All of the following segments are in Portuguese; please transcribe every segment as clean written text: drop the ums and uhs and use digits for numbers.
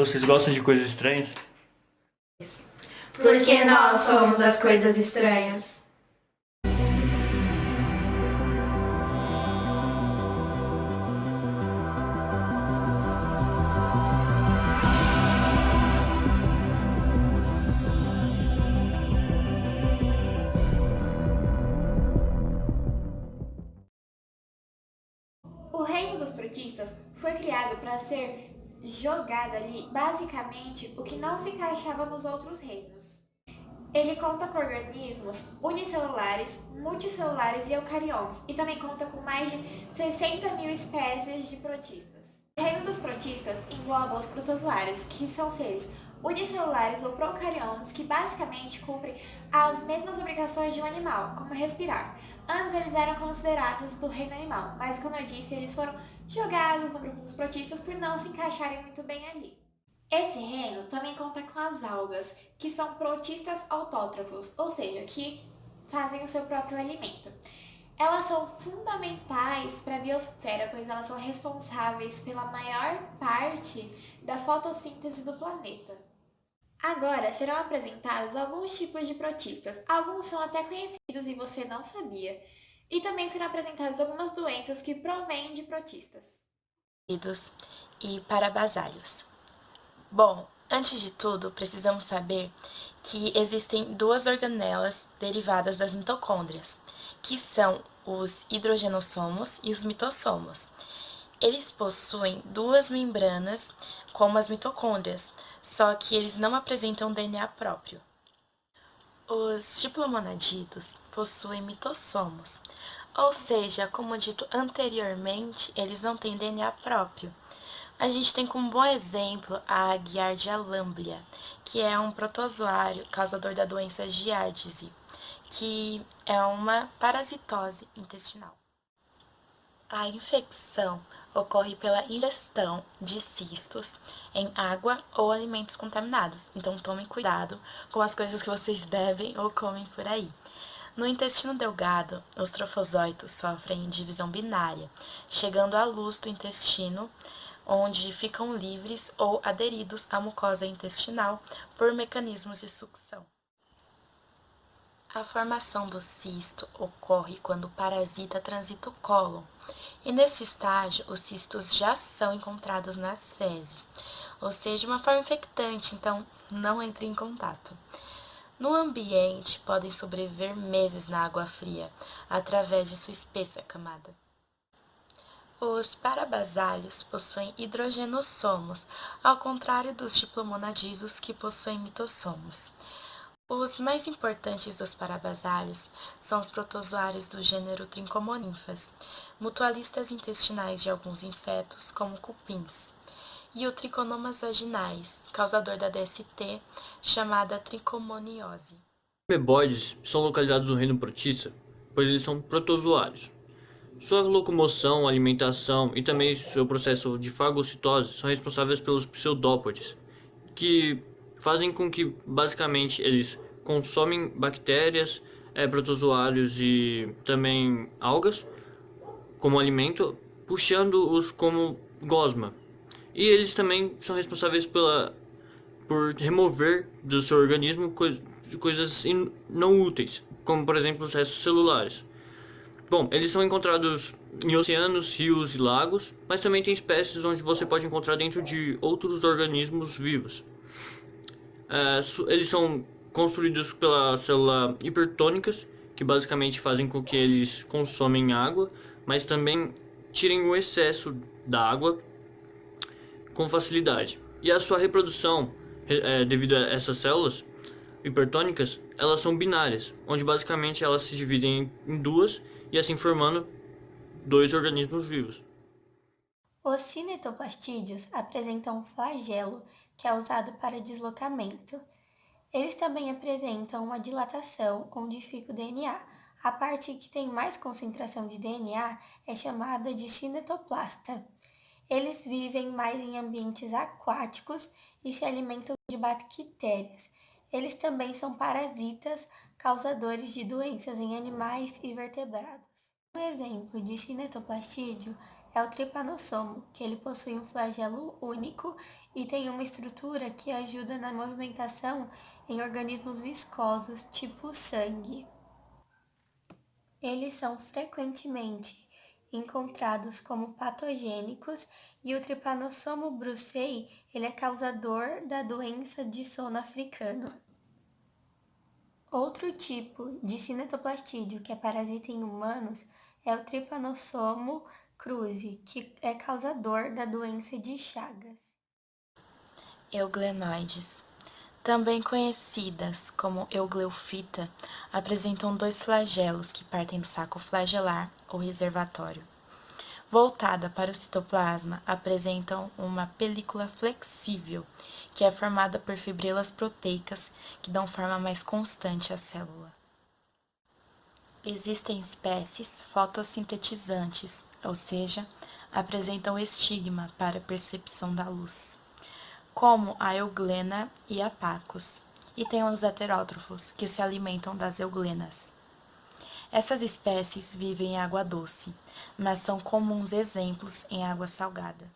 Vocês gostam de coisas estranhas? Porque nós somos as coisas estranhas. O reino dos protistas foi criado para ser jogado ali, basicamente, o que não se encaixava nos outros reinos. Ele conta com organismos unicelulares, multicelulares e eucariontes, e também conta com mais de 60 mil espécies de protistas. O reino dos protistas engloba os protozoários, que são seres unicelulares ou procariontes que basicamente cumprem as mesmas obrigações de um animal, como respirar. Antes eles eram considerados do reino animal, mas como eu disse, eles foram jogados no grupo dos protistas por não se encaixarem muito bem ali. Esse reino também conta com as algas, que são protistas autótrofos, ou seja, que fazem o seu próprio alimento. Elas são fundamentais para a biosfera, pois elas são responsáveis pela maior parte da fotossíntese do planeta. Agora serão apresentados alguns tipos de protistas, alguns são até conhecidos e você não sabia. E também serão apresentadas algumas doenças que provêm de protistas. E parabasálios. Bom, antes de tudo, precisamos saber que existem duas organelas derivadas das mitocôndrias, que são os hidrogenossomos e os mitossomos. Eles possuem duas membranas, como as mitocôndrias, só que eles não apresentam DNA próprio. Os diplomonaditos possuem mitossomos, ou seja, como dito anteriormente, eles não têm DNA próprio. A gente tem como bom exemplo a Giardia lamblia, que é um protozoário causador da doença giardíase, que é uma parasitose intestinal. A infecção ocorre pela ingestão de cistos em água ou alimentos contaminados, então tomem cuidado com as coisas que vocês bebem ou comem por aí. No intestino delgado, os trofosóitos sofrem divisão binária, chegando à luz do intestino, onde ficam livres ou aderidos à mucosa intestinal por mecanismos de sucção. A formação do cisto ocorre quando o parasita transita o cólon, e nesse estágio os cistos já são encontrados nas fezes, ou seja, uma forma infectante, então não entre em contato. No ambiente, podem sobreviver meses na água fria, através de sua espessa camada. Os parabasálios possuem hidrogenossomos, ao contrário dos diplomonadidos que possuem mitossomos. Os mais importantes dos parabasálios são os protozoários do gênero Trichomonímphaes, mutualistas intestinais de alguns insetos, como cupins, e o Trichomonas vaginalis, causador da DST, chamada trichomoniose. Os ameboides são localizados no reino protista, pois eles são protozoários. Sua locomoção, alimentação e também seu processo de fagocitose são responsáveis pelos pseudópodes, que fazem com que basicamente eles consomem bactérias, protozoários e também algas como alimento, puxando-os como gosma. E eles também são responsáveis por remover do seu organismo coisas não úteis, como por exemplo os restos celulares. Bom, eles são encontrados em oceanos, rios e lagos, mas também tem espécies onde você pode encontrar dentro de outros organismos vivos. Eles são construídos pela célula hipertônicas, que basicamente fazem com que eles consomem água, mas também tirem o excesso da água com facilidade. E a sua reprodução, devido a essas células hipertônicas, elas são binárias, onde basicamente elas se dividem em duas e assim formando dois organismos vivos. Os cinetoplastídeos apresentam um flagelo, que é usado para deslocamento. Eles também apresentam uma dilatação, onde fica o DNA. A parte que tem mais concentração de DNA é chamada de cinetoplasta. Eles vivem mais em ambientes aquáticos e se alimentam de bactérias. Eles também são parasitas, causadores de doenças em animais e vertebrados. Um exemplo de cinetoplastídeo é o tripanossomo, que ele possui um flagelo único e tem uma estrutura que ajuda na movimentação em organismos viscosos, tipo sangue. Eles são frequentemente encontrados como patogênicos e o Trypanosoma brucei ele é causador da doença de sono africano. Outro tipo de cinetoplastídeo que é parasita em humanos é o Trypanosoma cruzi, que é causador da doença de Chagas. Euglenoides, também conhecidas como eugleofita, apresentam 2 flagelos que partem do saco flagelar ou reservatório. Voltada para o citoplasma, apresentam uma película flexível, que é formada por fibrilas proteicas que dão forma mais constante à célula. Existem espécies fotossintetizantes, ou seja, apresentam estigma para a percepção da luz, como a euglena e a Pacus, e tem os heterótrofos, que se alimentam das euglenas. Essas espécies vivem em água doce, mas são comuns exemplos em água salgada.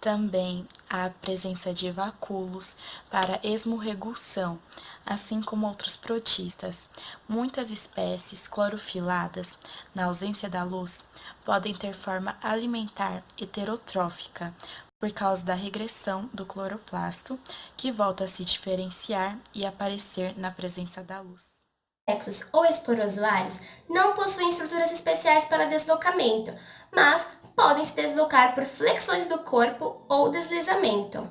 Também há a presença de vacúolos para esmorregução, assim como outros protistas. Muitas espécies clorofiladas, na ausência da luz, podem ter forma alimentar heterotrófica, por causa da regressão do cloroplasto, que volta a se diferenciar e aparecer na presença da luz. Insectos ou esporozoários não possuem estruturas especiais para deslocamento, mas podem se deslocar por flexões do corpo ou deslizamento.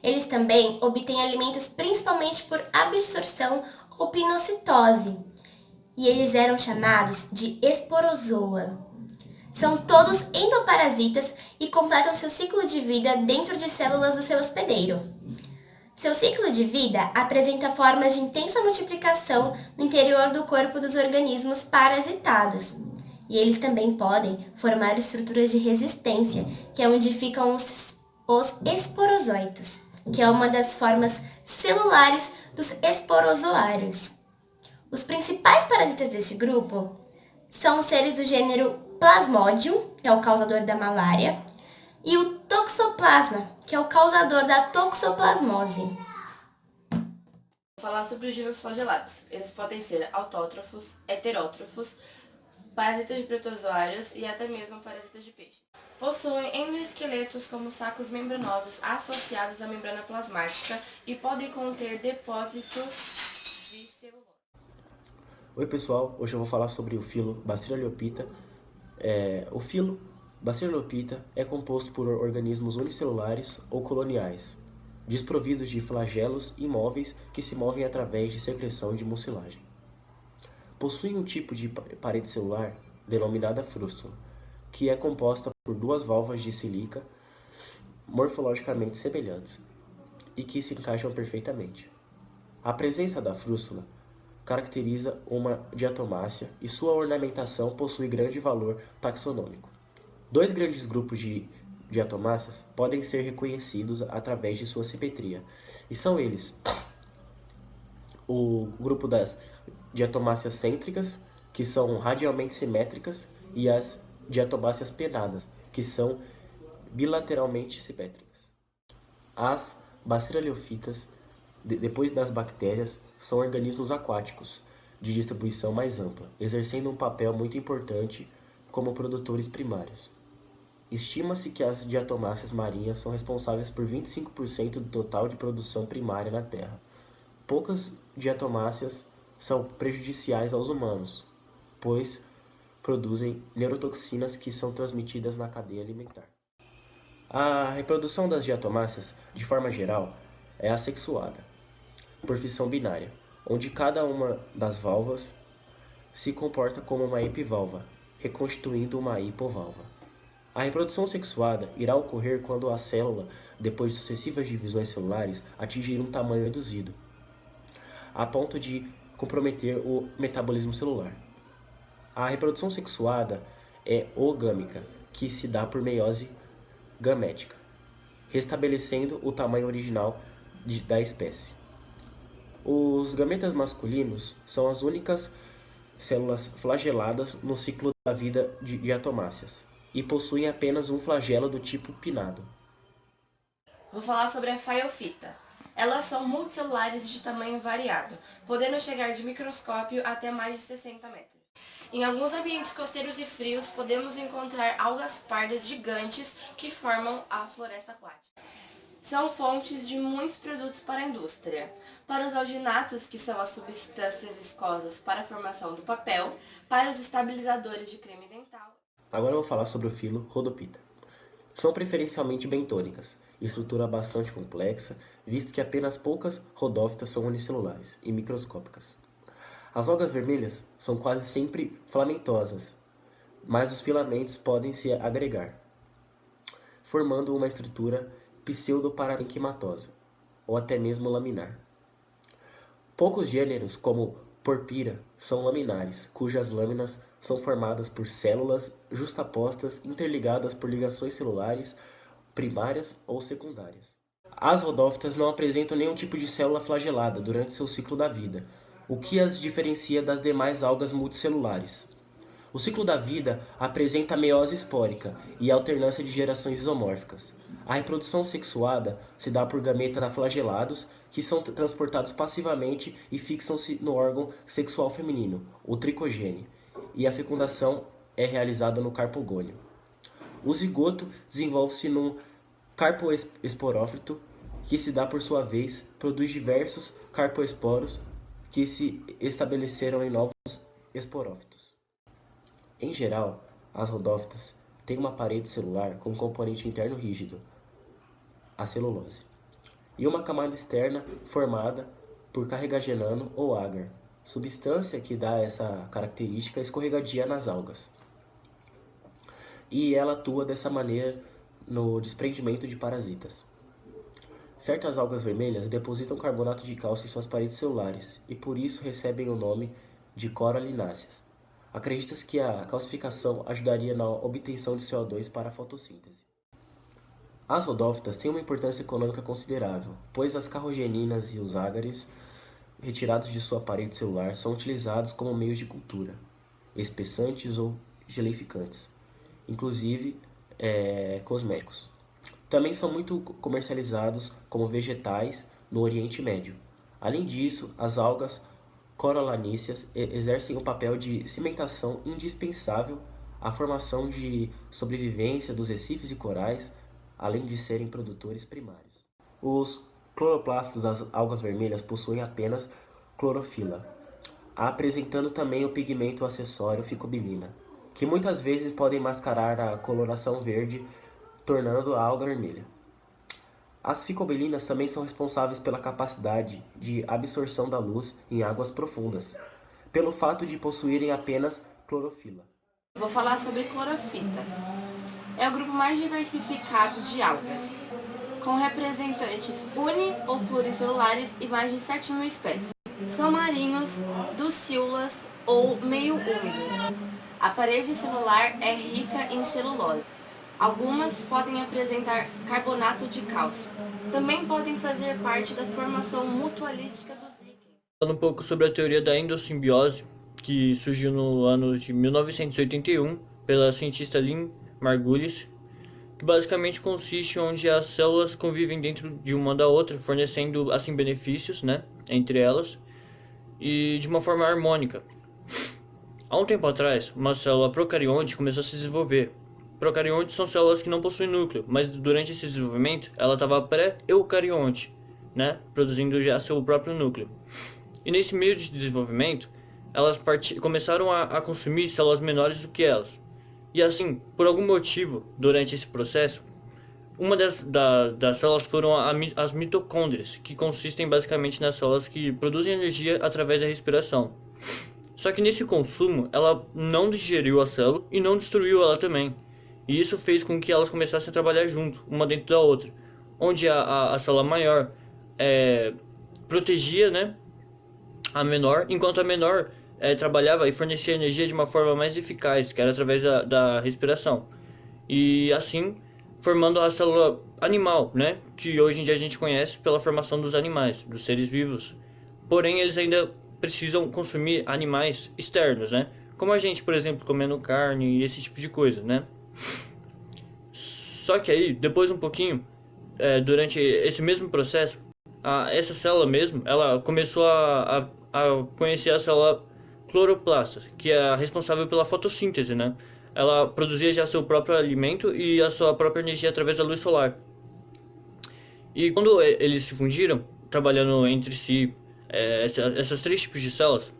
Eles também obtêm alimentos principalmente por absorção ou pinocitose, e eles eram chamados de esporozoa. São todos endoparasitas e completam seu ciclo de vida dentro de células do seu hospedeiro. Seu ciclo de vida apresenta formas de intensa multiplicação no interior do corpo dos organismos parasitados. E eles também podem formar estruturas de resistência, que é onde ficam os esporozoitos, que é uma das formas celulares dos esporozoários. Os principais parasitas deste grupo são os seres do gênero Plasmodium, que é o causador da malária, e o Toxoplasma, que é o causador da toxoplasmose. Vou falar sobre os gêneros flagelados. Eles podem ser autótrofos, heterótrofos, parasitas de protozoários e até mesmo parasitas de peixe. Possuem endoesqueletos como sacos membranosos associados à membrana plasmática e podem conter depósito de celulose. Oi pessoal, hoje eu vou falar sobre o filo Bacilloliopita. O filo Bacilloliopita é composto por organismos unicelulares ou coloniais, desprovidos de flagelos imóveis que se movem através de secreção de mucilagem. Possui um tipo de parede celular denominada frústula, que é composta por 2 válvulas de sílica morfologicamente semelhantes e que se encaixam perfeitamente. A presença da frústula caracteriza uma diatomácea e sua ornamentação possui grande valor taxonômico. 2 grandes grupos de diatomáceas podem ser reconhecidos através de sua simetria, e são eles: o grupo das diatomáceas cêntricas, que são radialmente simétricas, e as diatomáceas pennadas, que são bilateralmente simétricas. As baciloliofitas, depois das bactérias, são organismos aquáticos de distribuição mais ampla, exercendo um papel muito importante como produtores primários. Estima-se que as diatomáceas marinhas são responsáveis por 25% do total de produção primária na Terra. Poucas diatomáceas são prejudiciais aos humanos, pois produzem neurotoxinas que são transmitidas na cadeia alimentar. A reprodução das diatomáceas, de forma geral, é assexuada, por fissão binária, onde cada uma das válvulas se comporta como uma epivalva, reconstituindo uma hipovalva. A reprodução sexuada irá ocorrer quando a célula, depois de sucessivas divisões celulares, atingir um tamanho reduzido, a ponto de comprometer o metabolismo celular. A reprodução sexuada é oogâmica, que se dá por meiose gamética, restabelecendo o tamanho original da espécie. Os gametas masculinos são as únicas células flageladas no ciclo da vida de diatomáceas, e possuem apenas um flagelo do tipo pinnado. Vou falar sobre a faiofita. Elas são multicelulares de tamanho variado, podendo chegar de microscópio até mais de 60 metros. Em alguns ambientes costeiros e frios, podemos encontrar algas pardas gigantes que formam a floresta aquática. São fontes de muitos produtos para a indústria. Para os alginatos, que são as substâncias viscosas para a formação do papel, para os estabilizadores de creme dental. Agora eu vou falar sobre o filo Rhodophyta. São preferencialmente bentônicas, estrutura bastante complexa, visto que apenas poucas rodófitas são unicelulares e microscópicas. As algas vermelhas são quase sempre filamentosas, mas os filamentos podem se agregar, formando uma estrutura pseudoparenquimatosa, ou até mesmo laminar. Poucos gêneros, como Porphyra, são laminares, cujas lâminas são formadas por células justapostas interligadas por ligações celulares primárias ou secundárias. As rodófitas não apresentam nenhum tipo de célula flagelada durante seu ciclo da vida, o que as diferencia das demais algas multicelulares. O ciclo da vida apresenta a meiose espórica e a alternância de gerações isomórficas. A reprodução sexuada se dá por gametas aflagelados que são transportados passivamente e fixam-se no órgão sexual feminino, o tricogênio, e a fecundação é realizada no carpogônio. O zigoto desenvolve-se num carpoesporófito, que se dá por sua vez, produz diversos carpoesporos que se estabeleceram em novos esporófitos. Em geral, as rodófitas têm uma parede celular com um componente interno rígido, a celulose, e uma camada externa formada por carregagenano ou agar, substância que dá essa característica escorregadia nas algas. E ela atua dessa maneira no desprendimento de parasitas. Certas algas vermelhas depositam carbonato de cálcio em suas paredes celulares e por isso recebem o nome de coralináceas. Acredita-se que a calcificação ajudaria na obtenção de CO2 para a fotossíntese. As rodófitas têm uma importância econômica considerável, pois as carrageninas e os ágares retirados de sua parede celular são utilizados como meios de cultura, espessantes ou geleificantes, inclusive cosméticos. Também são muito comercializados como vegetais no Oriente Médio. Além disso, as algas coralaníceas exercem um papel de cimentação indispensável à formação de sobrevivência dos recifes e corais, além de serem produtores primários. Os cloroplastos das algas vermelhas possuem apenas clorofila, apresentando também o pigmento acessório ficobilina, que muitas vezes podem mascarar a coloração verde, tornando a alga vermelha. As ficobilinas também são responsáveis pela capacidade de absorção da luz em águas profundas, pelo fato de possuírem apenas clorofila. Vou falar sobre clorofitas. É o grupo mais diversificado de algas, com representantes uni- ou pluricelulares e mais de 7.000 espécies. São marinhos, ducíolas ou meio úmidos. A parede celular é rica em celulose. Algumas podem apresentar carbonato de cálcio. Também podem fazer parte da formação mutualística dos líquens. Falando um pouco sobre a teoria da endossimbiose, que surgiu no ano de 1981 pela cientista Lynn Margulis, que basicamente consiste onde as células convivem dentro de uma da outra, fornecendo assim benefícios, entre elas, e de uma forma harmônica. Há um tempo atrás, uma célula procarionte começou a se desenvolver. Procariontes são células que não possuem núcleo, mas durante esse desenvolvimento ela estava pré-eucarionte, produzindo já seu próprio núcleo. E nesse meio de desenvolvimento, elas começaram a consumir células menores do que elas. E assim, por algum motivo, durante esse processo, uma das células foram as mitocôndrias, que consistem basicamente nas células que produzem energia através da respiração. Só que nesse consumo, ela não digeriu a célula e não destruiu ela também. E isso fez com que elas começassem a trabalhar junto, uma dentro da outra. Onde a célula maior protegia a menor, enquanto a menor trabalhava e fornecia energia de uma forma mais eficaz, que era através da respiração. E assim, formando a célula animal, que hoje em dia a gente conhece pela formação dos animais, dos seres vivos. Porém, eles ainda precisam consumir animais externos, como a gente, por exemplo, comendo carne e esse tipo de coisa, Só que aí, depois um pouquinho, durante esse mesmo processo, essa célula mesmo, ela começou a conhecer a célula cloroplasta, que é a responsável pela fotossíntese, né? Ela produzia já seu próprio alimento e a sua própria energia através da luz solar. E quando eles se fundiram, trabalhando entre si, essas três tipos de células,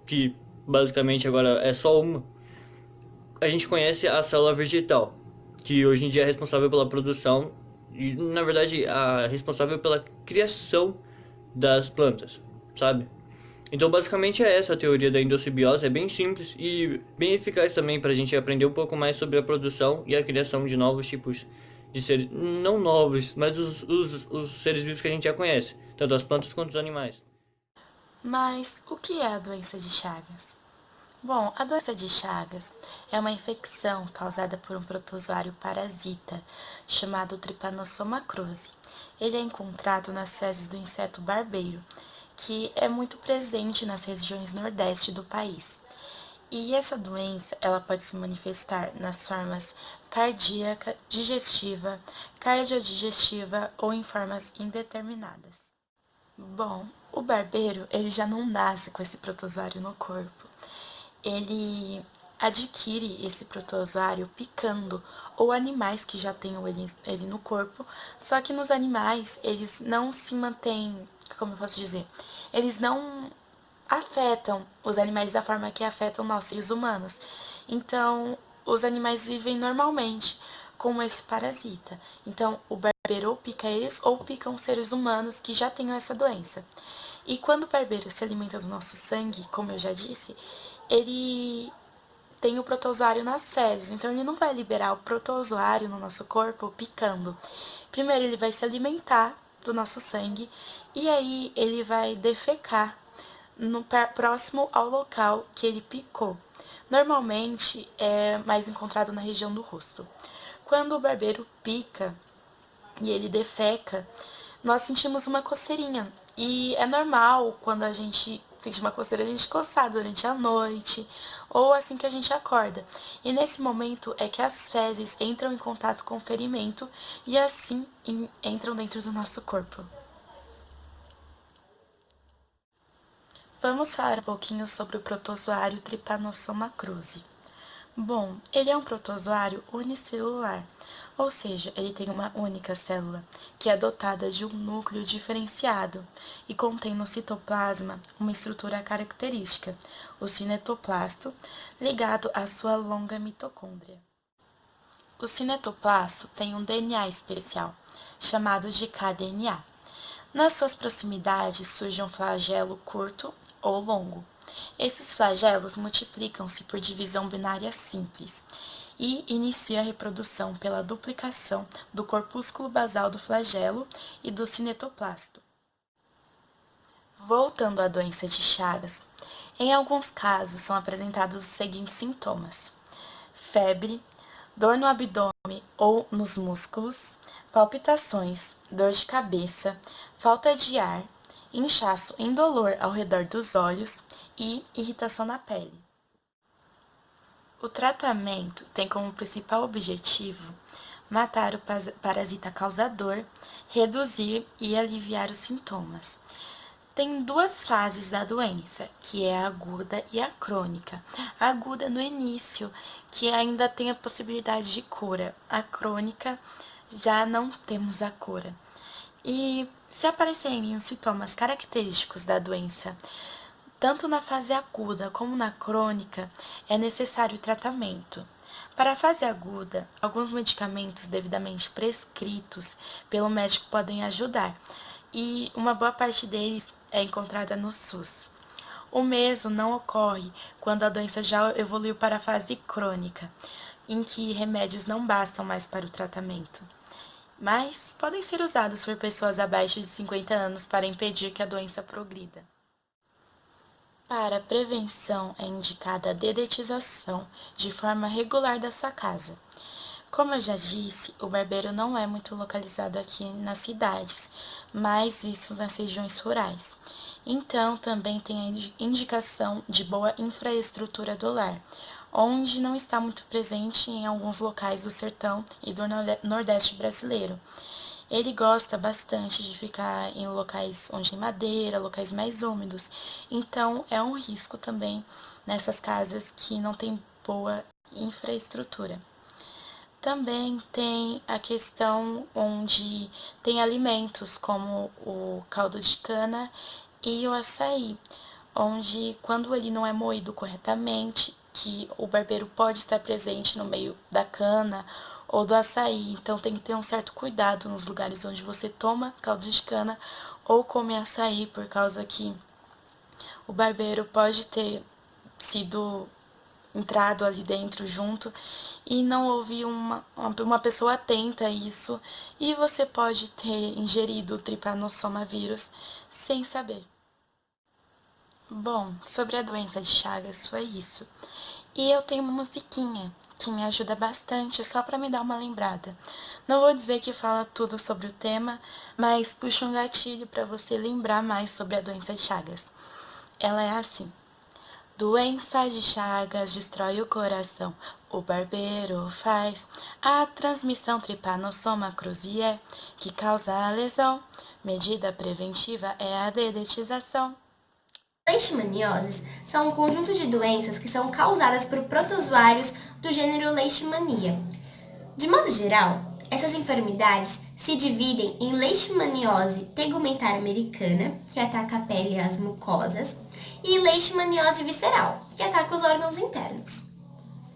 que basicamente agora é só uma, a gente conhece a célula vegetal, que hoje em dia é responsável pela produção e, na verdade, responsável pela criação das plantas, sabe? Então, basicamente é essa a teoria da endossimbiose, é bem simples e bem eficaz também para a gente aprender um pouco mais sobre a produção e a criação de novos tipos de seres, não novos, mas os seres vivos que a gente já conhece, tanto as plantas quanto os animais. Mas o que é a doença de Chagas? Bom, a doença de Chagas é uma infecção causada por um protozoário parasita chamado Trypanosoma cruzi. Ele é encontrado nas fezes do inseto barbeiro, que é muito presente nas regiões nordeste do país. E essa doença, ela pode se manifestar nas formas cardíaca, digestiva, cardiodigestiva ou em formas indeterminadas. Bom, o barbeiro, ele já não nasce com esse protozoário no corpo. Ele adquire esse protozoário picando ou animais que já tenham ele no corpo, só que nos animais eles não se mantêm, como eu posso dizer, eles não afetam os animais da forma que afetam nós, seres humanos. Então, os animais vivem normalmente com esse parasita. Então, o barbeiro ou pica eles ou picam os seres humanos que já tenham essa doença. E quando o barbeiro se alimenta do nosso sangue, como eu já disse, ele tem o protozoário nas fezes, então ele não vai liberar o protozoário no nosso corpo picando. Primeiro ele vai se alimentar do nosso sangue e aí ele vai defecar próximo ao local que ele picou. Normalmente é mais encontrado na região do rosto. Quando o barbeiro pica e ele defeca, nós sentimos uma coceirinha. E é normal quando a gente sente uma coceira, a gente coçar durante a noite ou assim que a gente acorda. E nesse momento é que as fezes entram em contato com o ferimento e assim entram dentro do nosso corpo. Vamos falar um pouquinho sobre o protozoário Trypanosoma cruzi. Bom, ele é um protozoário unicelular, ou seja, ele tem uma única célula, que é dotada de um núcleo diferenciado e contém no citoplasma uma estrutura característica, o cinetoplasto, ligado à sua longa mitocôndria. O cinetoplasto tem um DNA especial, chamado de kDNA. Nas suas proximidades surge um flagelo curto ou longo. Esses flagelos multiplicam-se por divisão binária simples e inicia a reprodução pela duplicação do corpúsculo basal do flagelo e do cinetoplasto. Voltando à doença de Chagas, em alguns casos são apresentados os seguintes sintomas: febre, dor no abdômen ou nos músculos, palpitações, dor de cabeça, falta de ar, inchaço indolor ao redor dos olhos e irritação na pele. O tratamento tem como principal objetivo matar o parasita causador, reduzir e aliviar os sintomas. Tem duas fases da doença, que é a aguda e a crônica. A aguda no início, que ainda tem a possibilidade de cura. A crônica, já não temos a cura. E se aparecerem os sintomas característicos da doença, tanto na fase aguda como na crônica, é necessário tratamento. Para a fase aguda, alguns medicamentos devidamente prescritos pelo médico podem ajudar, e uma boa parte deles é encontrada no SUS. O mesmo não ocorre quando a doença já evoluiu para a fase crônica, em que remédios não bastam mais para o tratamento, mas podem ser usados por pessoas abaixo de 50 anos para impedir que a doença progrida. Para prevenção é indicada a dedetização de forma regular da sua casa. Como eu já disse, o barbeiro não é muito localizado aqui nas cidades, mas isso nas regiões rurais. Então, também tem a indicação de boa infraestrutura do lar, onde não está muito presente em alguns locais do sertão e do nordeste brasileiro. Ele gosta bastante de ficar em locais onde tem madeira, locais mais úmidos. Então, é um risco também nessas casas que não tem boa infraestrutura. Também tem a questão onde tem alimentos como o caldo de cana e o açaí, onde quando ele não é moído corretamente, que o barbeiro pode estar presente no meio da cana ou do açaí, então tem que ter um certo cuidado nos lugares onde você toma caldo de cana ou come açaí, por causa que o barbeiro pode ter sido entrado ali dentro junto e não houve uma pessoa atenta a isso, e você pode ter ingerido o trypanosoma sem saber. Bom, sobre a doença de Chagas foi isso. E eu tenho uma musiquinha que me ajuda bastante, só para me dar uma lembrada. Não vou dizer que fala tudo sobre o tema, mas puxa um gatilho para você lembrar mais sobre a doença de Chagas. Ela é assim: doença de Chagas destrói o coração, o barbeiro faz a transmissão trypanosoma cruzié, que causa a lesão. Medida preventiva é a dedetização. Leishmanioses são um conjunto de doenças que são causadas por protozoários do gênero Leishmania. De modo geral, essas enfermidades se dividem em leishmaniose tegumentar americana, que ataca a pele e as mucosas, e leishmaniose visceral, que ataca os órgãos internos.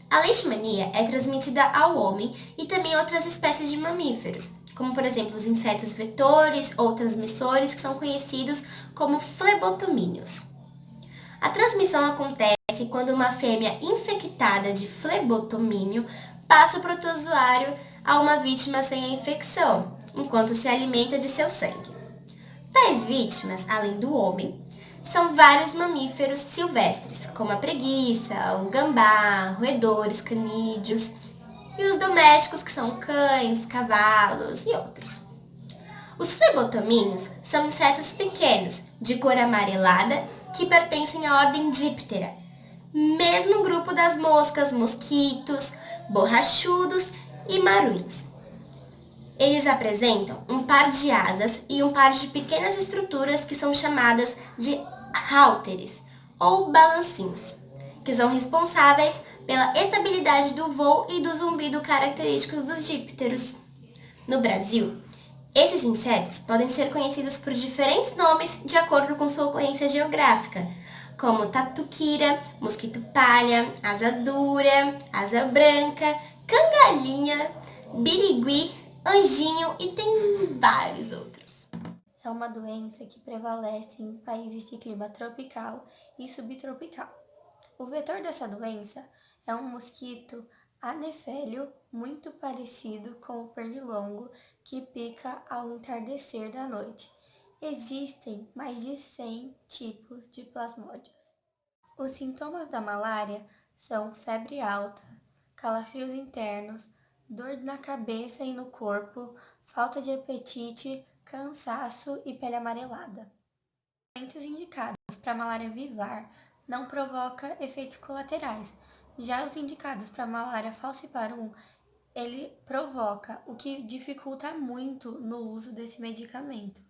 A leishmania é transmitida ao homem e também a outras espécies de mamíferos, como por exemplo os insetos vetores ou transmissores, que são conhecidos como flebotomíneos. A transmissão acontece quando uma fêmea infectada de flebotomínio passa o protozoário a uma vítima sem a infecção, enquanto se alimenta de seu sangue. Tais vítimas, além do homem, são vários mamíferos silvestres, como a preguiça, o gambá, roedores, canídeos, e os domésticos, que são cães, cavalos e outros. Os flebotomíneos são insetos pequenos, de cor amarelada, que pertencem à ordem Diptera, mesmo grupo das moscas, mosquitos, borrachudos e maruins. Eles apresentam um par de asas e um par de pequenas estruturas que são chamadas de hálteres ou balancins, que são responsáveis pela estabilidade do voo e do zumbido característicos dos dípteros. No Brasil, esses insetos podem ser conhecidos por diferentes nomes de acordo com sua ocorrência geográfica, como tatuquira, mosquito palha, asa dura, asa branca, cangalhinha, birigui, anjinho e tem vários outros. É uma doença que prevalece em países de clima tropical e subtropical. O vetor dessa doença é um mosquito anefélio muito parecido com o pernilongo, que pica ao entardecer da noite. Existem mais de 100 tipos de plasmódios. Os sintomas da malária são febre alta, calafrios internos, dor na cabeça e no corpo, falta de apetite, cansaço e pele amarelada. Os medicamentos indicados para malária vivar não provoca efeitos colaterais. Já os indicados para malária falciparum, ele provoca, o que dificulta muito no uso desse medicamento.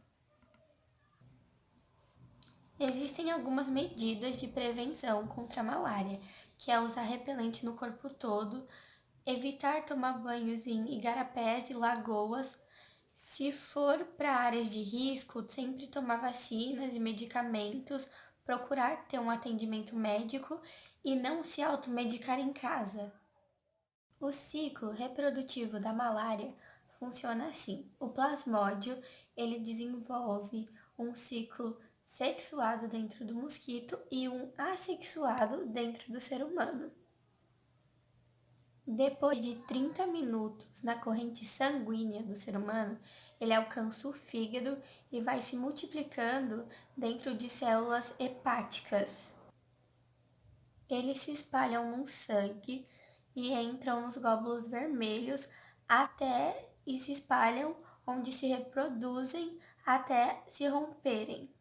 Existem algumas medidas de prevenção contra a malária, que é usar repelente no corpo todo, evitar tomar banhos em igarapés e lagoas. Se for para áreas de risco, sempre tomar vacinas e medicamentos, procurar ter um atendimento médico e não se automedicar em casa. O ciclo reprodutivo da malária funciona assim. O plasmódio, ele desenvolve um ciclo sexuado dentro do mosquito e um assexuado dentro do ser humano. Depois de 30 minutos na corrente sanguínea do ser humano, ele alcança o fígado e vai se multiplicando dentro de células hepáticas. Eles se espalham no sangue e entram nos glóbulos vermelhos e se espalham onde se reproduzem até se romperem.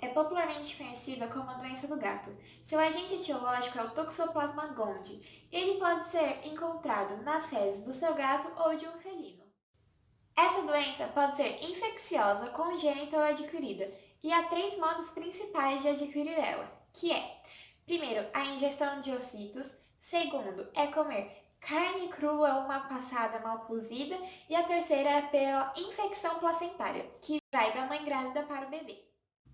É popularmente conhecida como a doença do gato. Seu agente etiológico é o Toxoplasma gondii. Ele pode ser encontrado nas fezes do seu gato ou de um felino. Essa doença pode ser infecciosa, congênita ou adquirida, e há 3 modos principais de adquirir ela, que é: primeiro, a ingestão de ocitos; segundo, é comer carne crua ou uma passada mal cozida; e a terceira é pela infecção placentária, que vai da mãe grávida para o bebê.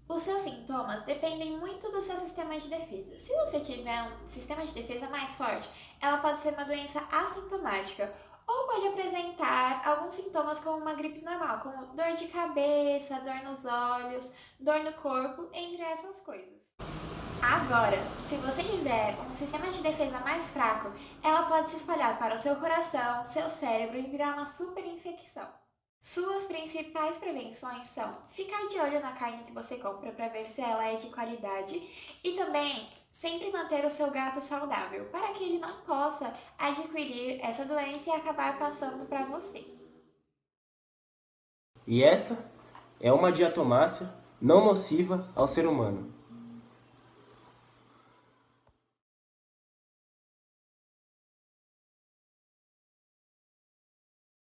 Os seus sintomas dependem muito do seu sistema de defesa. Se você tiver um sistema de defesa mais forte, ela pode ser uma doença assintomática ou pode apresentar alguns sintomas como uma gripe normal, como dor de cabeça, dor nos olhos, dor no corpo, entre essas coisas. Agora, se você tiver um sistema de defesa mais fraco, ela pode se espalhar para o seu coração, seu cérebro e virar uma superinfecção. Suas principais prevenções são ficar de olho na carne que você compra para ver se ela é de qualidade e também sempre manter o seu gato saudável para que ele não possa adquirir essa doença e acabar passando para você. E essa é uma diatomácea não nociva ao ser humano.